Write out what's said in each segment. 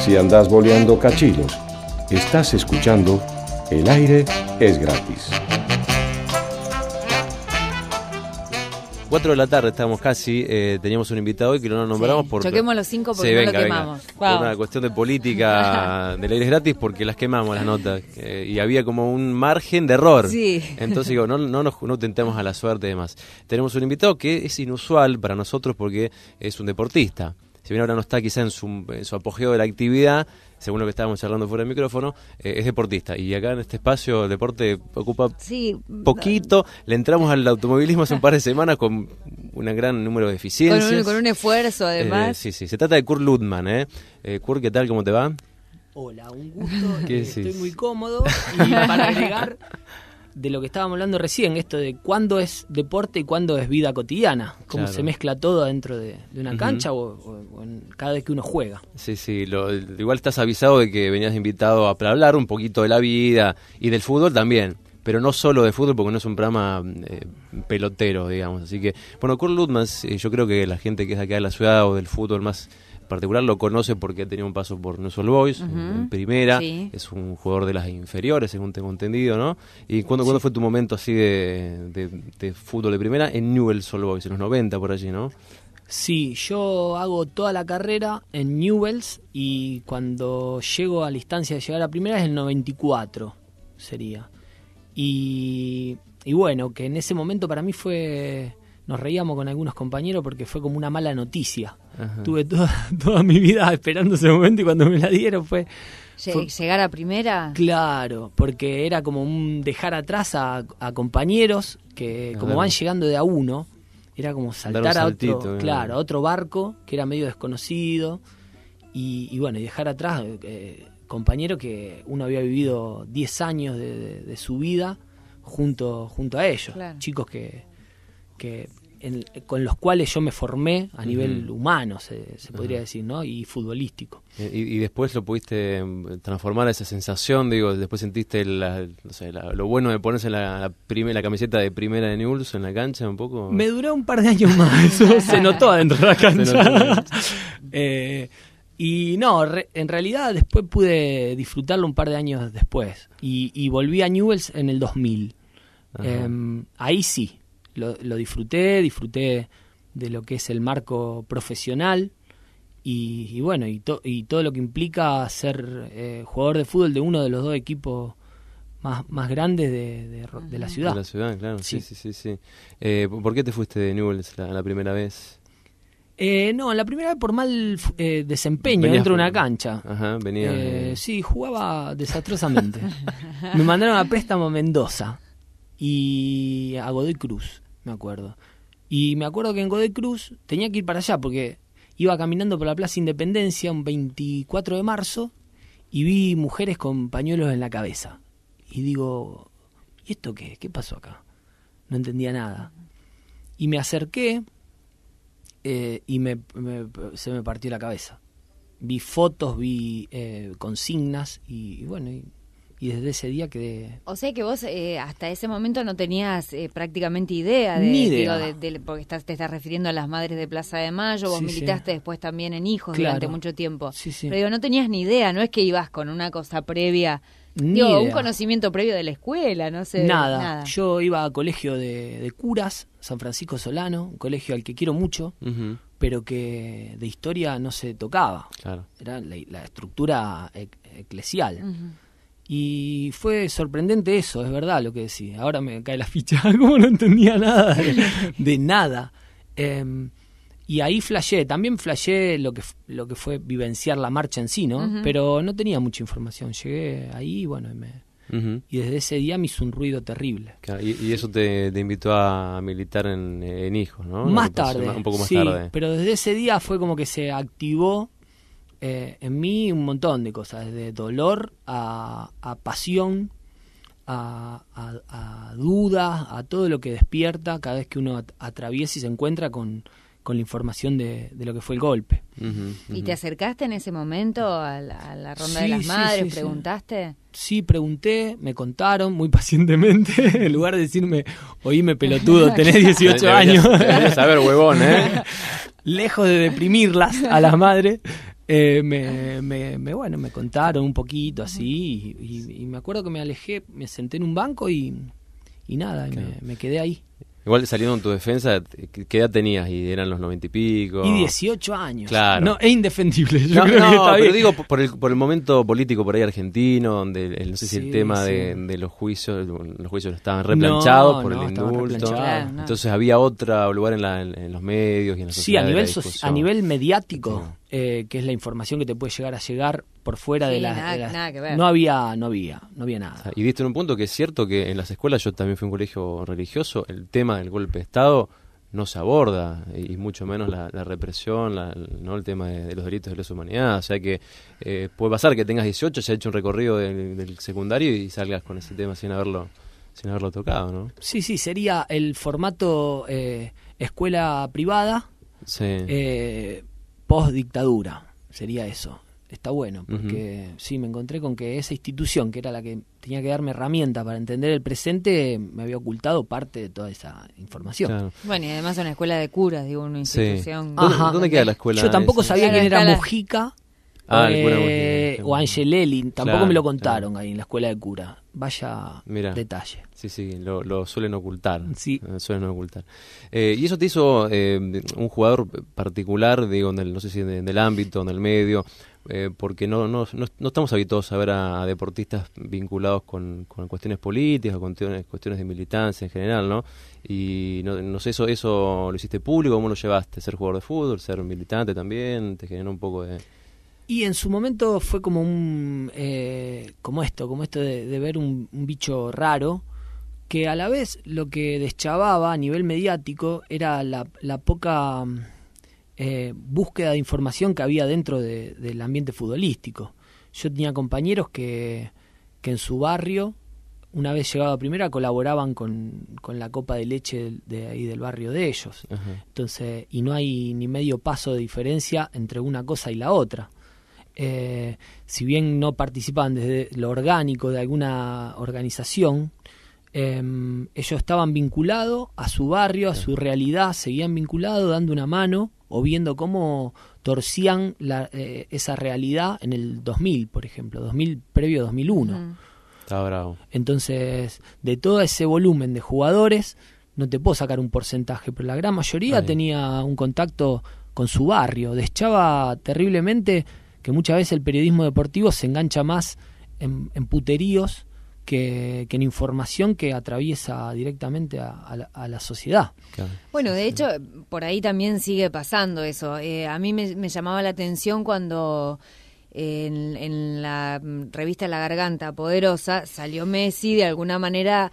Si andás boleando cachilos, estás escuchando El Aire es Gratis. 4 de la tarde estamos casi, teníamos un invitado hoy que no nos nombramos porque... Choquemos los 5 porque no lo quemamos. Por una cuestión de política del Aire es Gratis, porque las quemamos las notas y había como un margen de error. Sí. Entonces digo, no tentemos a la suerte y demás. Tenemos un invitado que es inusual para nosotros porque es un deportista. Si bien ahora no está quizá en su apogeo de la actividad, según lo que estábamos charlando fuera del micrófono, es deportista. Y acá en este espacio el deporte ocupa poquito. Le entramos al automovilismo hace un par de semanas con un gran número de eficiencias. Con un esfuerzo, además. Sí. Se trata de Kurt Ludman. Kurt, ¿qué tal? ¿Cómo te va? Hola, un gusto. Estoy muy cómodo. Y para agregar de lo que estábamos hablando recién, esto de cuándo es deporte y cuándo es vida cotidiana, cómo se mezcla todo dentro de una cancha o cada vez que uno juega. Sí, igual estás avisado de que venías invitado para hablar un poquito de la vida y del fútbol también, pero no solo de fútbol porque no es un programa pelotero, digamos. Así que, bueno, Kurt Ludman, yo creo que la gente que es acá de la ciudad o del fútbol más particular lo conoce porque ha tenido un paso por Newell's Old Boys en primera, es un jugador de las inferiores, según tengo entendido, ¿no? ¿Y cuándo fue tu momento así de fútbol de primera? En Newell's Old Boys, en los 90 por allí, ¿no? Sí, yo hago toda la carrera en Newell's y cuando llego a la instancia de llegar a primera es el 94, sería. Y bueno, que en ese momento para mí fue... Nos reíamos con algunos compañeros porque fue como una mala noticia. Ajá. Tuve toda mi vida esperando ese momento y cuando me la dieron fue ¿Llegar a primera? Claro, porque era como un dejar atrás a compañeros que como van llegando de a uno, era como saltar a otro barco que era medio desconocido y bueno, y dejar atrás compañeros que uno había vivido 10 años de su vida junto a ellos, chicos con los cuales yo me formé a nivel humano, se podría decir, ¿no? Y futbolístico. Y después lo pudiste transformar esa sensación, digo, después sentiste lo bueno de ponerse la camiseta de primera de Newell's en la cancha un poco. Me duró un par de años más, eso se notó adentro de la cancha. Y no, en realidad después pude disfrutarlo un par de años después. Y volví a Newell's en el 2000. Ahí sí. Lo disfruté de lo que es el marco profesional y bueno, y todo lo que implica ser jugador de fútbol de uno de los dos equipos más grandes de la ciudad. De la ciudad, claro, sí. ¿Por qué te fuiste de Newell's la primera vez? No, la primera vez por mal desempeño dentro de una cancha. Ajá, venía. Sí, jugaba desastrosamente. Me mandaron a préstamo a Mendoza y a Godoy Cruz, me acuerdo. Y me acuerdo que en Godoy Cruz tenía que ir para allá porque iba caminando por la Plaza Independencia un 24 de marzo y vi mujeres con pañuelos en la cabeza. Y digo, ¿y esto qué? ¿Qué pasó acá? No entendía nada. Y me acerqué y se me partió la cabeza. Vi fotos, vi consignas y bueno... Y desde ese día quedé... O sea que vos hasta ese momento no tenías prácticamente idea Ni idea. Porque te estás refiriendo a las madres de Plaza de Mayo, vos militaste después también en Hijos durante mucho tiempo. Sí. Pero digo, no tenías ni idea, no es que ibas con una cosa previa, un conocimiento previo de la escuela, no sé. Nada. Yo iba a colegio de curas, San Francisco Solano, un colegio al que quiero mucho, pero que de historia no se tocaba. Claro. Era la estructura eclesial. Y fue sorprendente eso, es verdad lo que decís. Ahora me cae la ficha, como no entendía nada de nada. Y ahí también flasheé lo que fue vivenciar la marcha en sí, ¿no? Pero no tenía mucha información. Llegué ahí, bueno, y desde ese día me hizo un ruido terrible. Claro, y eso te invitó a militar en Hijos, ¿no? Más tarde, un poco más tarde. Pero desde ese día fue como que se activó en mí un montón de cosas, desde dolor a pasión, a duda, a todo lo que despierta cada vez que uno atraviesa y se encuentra con la información de lo que fue el golpe. ¿Y te acercaste en ese momento a la ronda de las madres? ¿Preguntaste? Sí, pregunté, me contaron muy pacientemente, en lugar de decirme, oíme pelotudo, tenés 18 años. Deberías saber, huevón, ¿eh? Lejos de deprimirlas a las madres, me contaron un poquito así y me acuerdo que me alejé, me senté en un banco y nada, Claro. me quedé ahí. Igual saliendo en tu defensa, ¿qué edad tenías? ¿Y eran los 90 y pico? Y 18 años. Claro. No, es indefendible. Yo No, creo que está pero bien. digo por el momento político por ahí argentino, donde no sé si Sí, el tema sí. de los juicios estaban replanchados por el estaban indulto. replanchados. Claro, no. Entonces había otro lugar en los medios y en la Sí, sociedad. a de nivel, la discusión. a nivel mediático, que es la información que te puede llegar por fuera Sí, de nada que ver. No había nada. O sea, y diste en un punto que es cierto que en las escuelas, yo también fui a un colegio religioso, el tema del golpe de Estado no se aborda, y mucho menos la represión, no el tema de los delitos de lesa humanidad. O sea que puede pasar que tengas 18, se ha hecho un recorrido del secundario y salgas con ese tema sin haberlo tocado, ¿no? Sí, sería el formato escuela privada Sí. post dictadura, sería eso. Está bueno, porque sí, me encontré con que esa institución, que era la que tenía que darme herramienta para entender el presente, me había ocultado parte de toda esa información. Claro. Bueno, y además una escuela de curas, digo, una Sí. institución. ¿Dónde queda la escuela? Yo tampoco esa? sabía Claro, quién era está la- Mujica Ah, la escuela de Mujica. o Angelelli, tampoco Claro, me lo contaron ahí en la escuela de cura. Vaya Mirá. detalle. Sí, lo suelen ocultar. Sí. Suelen ocultar. ¿Y eso te hizo un jugador particular, digo, no sé si del ámbito, en el medio? Porque no estamos habituados a ver a deportistas vinculados con cuestiones políticas, con cuestiones de militancia en general, ¿no? Y no sé, eso lo hiciste público, ¿cómo lo llevaste? ¿Ser jugador de fútbol, ser militante también? ¿Te generó un poco de...? Y en su momento fue como como esto de ver un bicho raro, que a la vez lo que deschavaba a nivel mediático era la poca búsqueda de información que había dentro del ambiente futbolístico. Yo tenía compañeros que en su barrio, una vez llegado a primera, colaboraban con la copa de leche de ahí del barrio de ellos. Ajá. Entonces, y no hay ni medio paso de diferencia entre una cosa y la otra. Si bien no participaban desde lo orgánico de alguna organización, ellos estaban vinculados a su barrio, a su realidad, seguían vinculados, dando una mano o viendo cómo torcían esa realidad en el 2000, por ejemplo, 2000 previo a 2001. Está bravo. Entonces, de todo ese volumen de jugadores, no te puedo sacar un porcentaje, pero la gran mayoría tenía un contacto con su barrio. Deschaba terriblemente que muchas veces el periodismo deportivo se engancha más en puteríos que en información que atraviesa directamente a la sociedad. Claro. Bueno, de hecho, por ahí también sigue pasando eso. A mí me llamaba la atención cuando en la revista La Garganta Poderosa salió Messi de alguna manera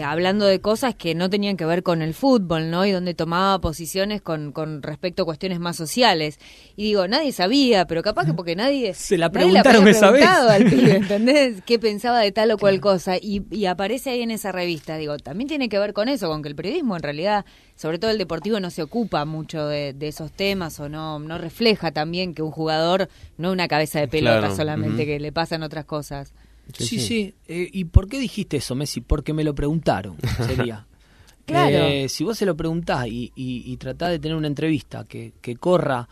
hablando de cosas que no tenían que ver con el fútbol, ¿no? Y donde tomaba posiciones con respecto a cuestiones más sociales. Y digo, nadie sabía, pero capaz que porque nadie... Se la nadie le preguntaron había esa vez. preguntado al pibe, ¿entendés? ¿Qué pensaba de tal o cual cosa? Y aparece ahí en esa revista. Digo, también tiene que ver con eso, con que el periodismo en realidad, sobre todo el deportivo, no se ocupa mucho de esos temas o no refleja también que un jugador no es una cabeza de pelota Claro. solamente, que le pasan otras cosas. Sí. ¿Y por qué dijiste eso, Messi? Porque me lo preguntaron, sería. Claro. Si vos se lo preguntás y tratás de tener una entrevista que corra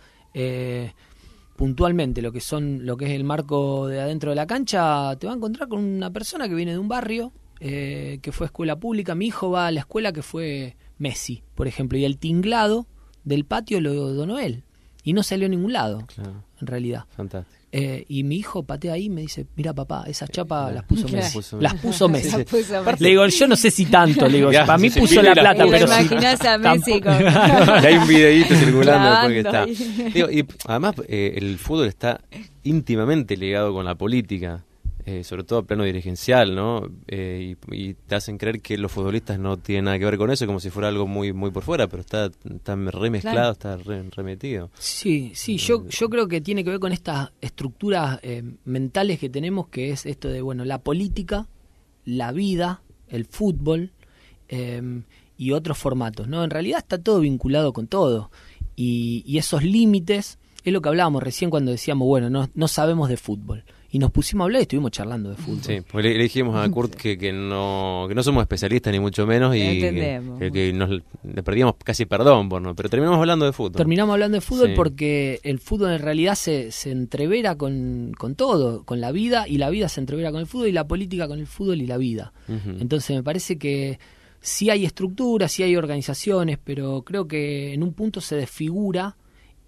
puntualmente lo que es el marco de adentro de la cancha, te va a encontrar con una persona que viene de un barrio, que fue escuela pública. Mi hijo va a la escuela que fue Messi, por ejemplo, y el tinglado del patio lo donó él. Y no salió a ningún lado, Claro. en realidad. Fantástico. Y mi hijo patea ahí y me dice, mira papá, esas chapas las puso Claro. Messi. Las puso Messi. La puso Messi. Le digo, yo no sé si tanto, le digo, Ya, para mí se puso pide la la- plata, Y pero lo sí. imaginás a Messi con... Y hay un videíto circulando después que Grabando está. ahí. Digo, y además el fútbol está íntimamente ligado con la política, sobre todo a plano dirigencial, ¿no? Y te hacen creer que los futbolistas no tienen nada que ver con eso, como si fuera algo muy muy por fuera, pero está remezclado, Claro. está remetido. Sí, yo creo que tiene que ver con estas estructuras mentales que tenemos, que es esto de, bueno, la política, la vida, el fútbol y otros formatos, ¿no? En realidad está todo vinculado con todo. Y esos límites es lo que hablábamos recién cuando decíamos, bueno, no sabemos de fútbol. Y nos pusimos a hablar y estuvimos charlando de fútbol. Sí, pues le dijimos a Kurt que no somos especialistas ni mucho menos y que le perdíamos casi perdón por no, pero terminamos hablando de fútbol. Terminamos hablando de fútbol, sí, porque el fútbol en realidad se entrevera con todo, con la vida, y la vida se entrevera con el fútbol, y la política con el fútbol y la vida. Uh-huh. Entonces me parece que sí hay estructuras, sí hay organizaciones, pero creo que en un punto se desfigura.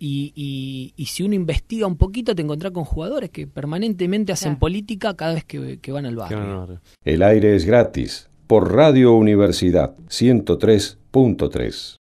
Y si uno investiga un poquito, te encontrás con jugadores que permanentemente hacen política cada vez que van al barrio. El aire es gratis por Radio Universidad 103.3.